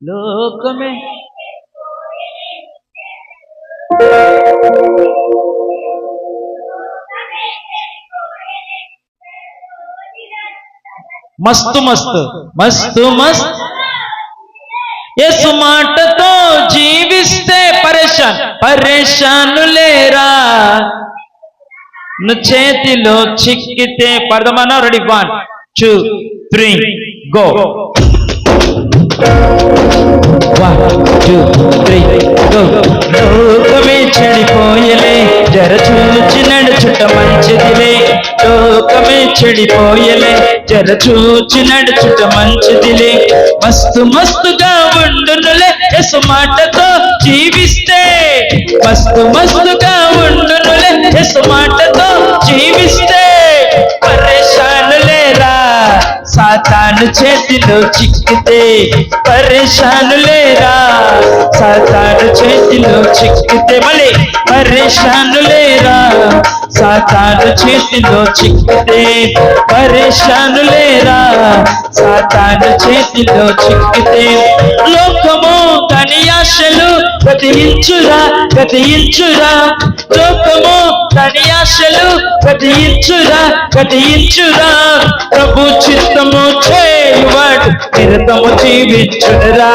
लोक में मस्त मस्त मस्त मस्त మాట తో జీవిస్తే పరేషాను లేరా ను చేతిలో చిక్కితే పడదమన్నా రెడీ 1 2 3 గో 1 2 3 గో లోకమే చెడిపోయలే జర చూచి నడుచుట మంచిదిలే లోకమే చెడిపోయలే జర చూచి నడుచుట మంచిదిలే మస్తు మస్తుగా ఉండునులే యేసు మాటతో జీవిస్తే మస్తు మస్తుగా ఉండునులే యేసు మాటతో జీవిస్తే పరేషాను లేరా సాతాను చేతిలో చిక్కితే పరేషాను లేరా సాతాను చేతిలో చిక్కితే మళ్ళీ పరేషాను లేరా సాతాను చేతిలో చిక్కితే పరేషాను లేరా సాతాను చేతిలో చిక్కితే లోకము దాని ఆశలు గతించురా గతించురా లోకము దాని ఆశలు గతించురా గతించురా ప్రభు చిత్తము చేయువాడు నిరతము జీవించురా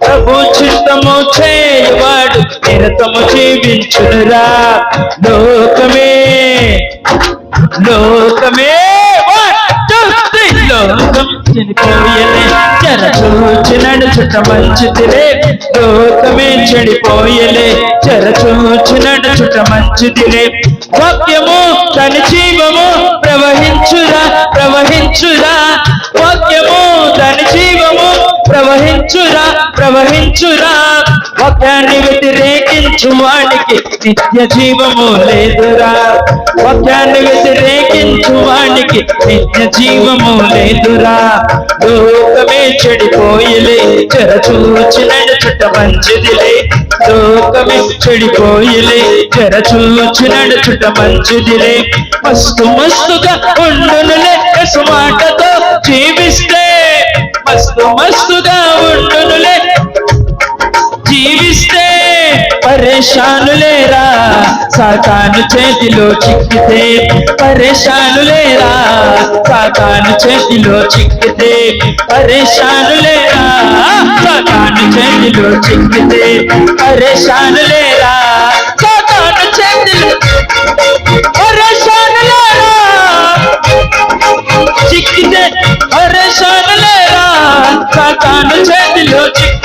ప్రభు చిత్తము చేయువాడు నిరతము జీవించురా లోకమే లోకమే లోకం చెడిపోయలే జర చూచి నడుచుట మంచిదిలే లోకమే చెడిపోయలే జర చూచి నడుచుట మంచిదిలే వాక్యము దాని జీవము ప్రవహించురా ప్రవహించురా వాక్యము దాని జీవము ప్రవహించురా ప్రవహించురా వాక్యాన్ని వ్యతిరేకించు వాడికి నిత్య జీవము లేదురా వాక్యాన్ని వ్యతిరేకించు వాడికి నిత్య జీవము లేదురా లోకమే చెడిపోయలే జర చూచి నడుచుట మంచిదిలే లోకమే చెడిపోయలే జర చూచి నడుచుట మంచిదిలే మస్తు మస్తుగా ఉండునులే యేసు మాటతో జీవిస్తే మస్తు మస్తుగా ఉండునులే జీవిస్తే పరేషాను లేరా సాతాను చేతిలో చిక్కితే పరేషాను లేరా సాతాను చేతిలో చిక్కితే పరేషాను లేరా సాతాను చేతిలో చిక్కితే పరేషాను లేరా సాతాను చేతిలో పరేషాను లేరా చిక్కితే పరేషాను లేరా సాతాను చేతిలో చిక్కితే